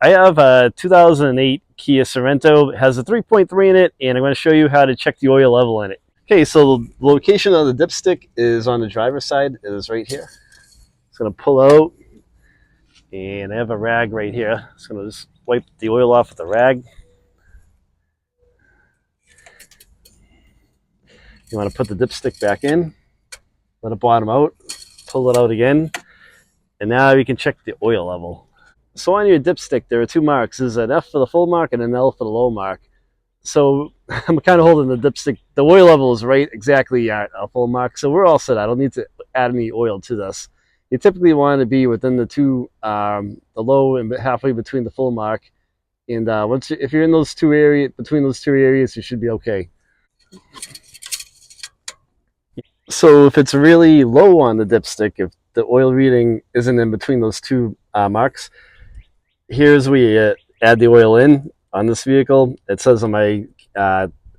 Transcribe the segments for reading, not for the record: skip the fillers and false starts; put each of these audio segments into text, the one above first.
I have a 2008 Kia Sorento. It has a 3.3 in it, and I'm going to show you how to check the oil level in it. Okay, so the location of the dipstick is on the driver's side. It is right here. It's going to pull out, and I have a rag right here. It's going to just wipe the oil off with the rag. You want to put the dipstick back in, let it bottom out, pull it out again, and now you can check the oil level. So on your dipstick, there are two marks. There's an F for the full mark and an L for the low mark. So I'm kind of holding the dipstick. The oil level is right exactly at a full mark, so we're all set. I don't need to add any oil to this. You typically want to be within the two, the low and halfway between the full mark. And if you're in those two areas, between those two areas, you should be okay. So if it's really low on the dipstick, if the oil reading isn't in between those two marks, here's where you add the oil in on this vehicle. It says on my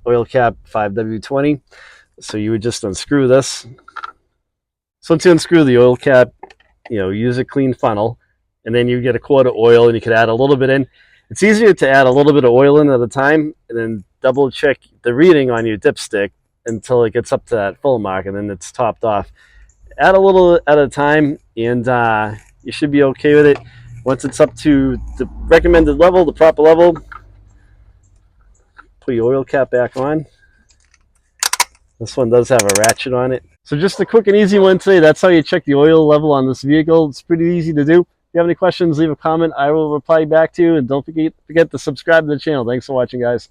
oil cap 5W-20. So you would just unscrew this. So once you unscrew the oil cap, use a clean funnel, and then you get a quart of oil, and you could add a little bit in. It's easier to add a little bit of oil in at a time, and then double check the reading on your dipstick until it gets up to that full mark, and then it's topped off. Add a little at a time, and you should be okay with it. Once it's up to the recommended level, the proper level, put your oil cap back on. This one does have a ratchet on it. So just a quick and easy one today. That's how you check the oil level on this vehicle. It's pretty easy to do. If you have any questions, leave a comment. I will reply back to you. And don't forget to subscribe to the channel. Thanks for watching, guys.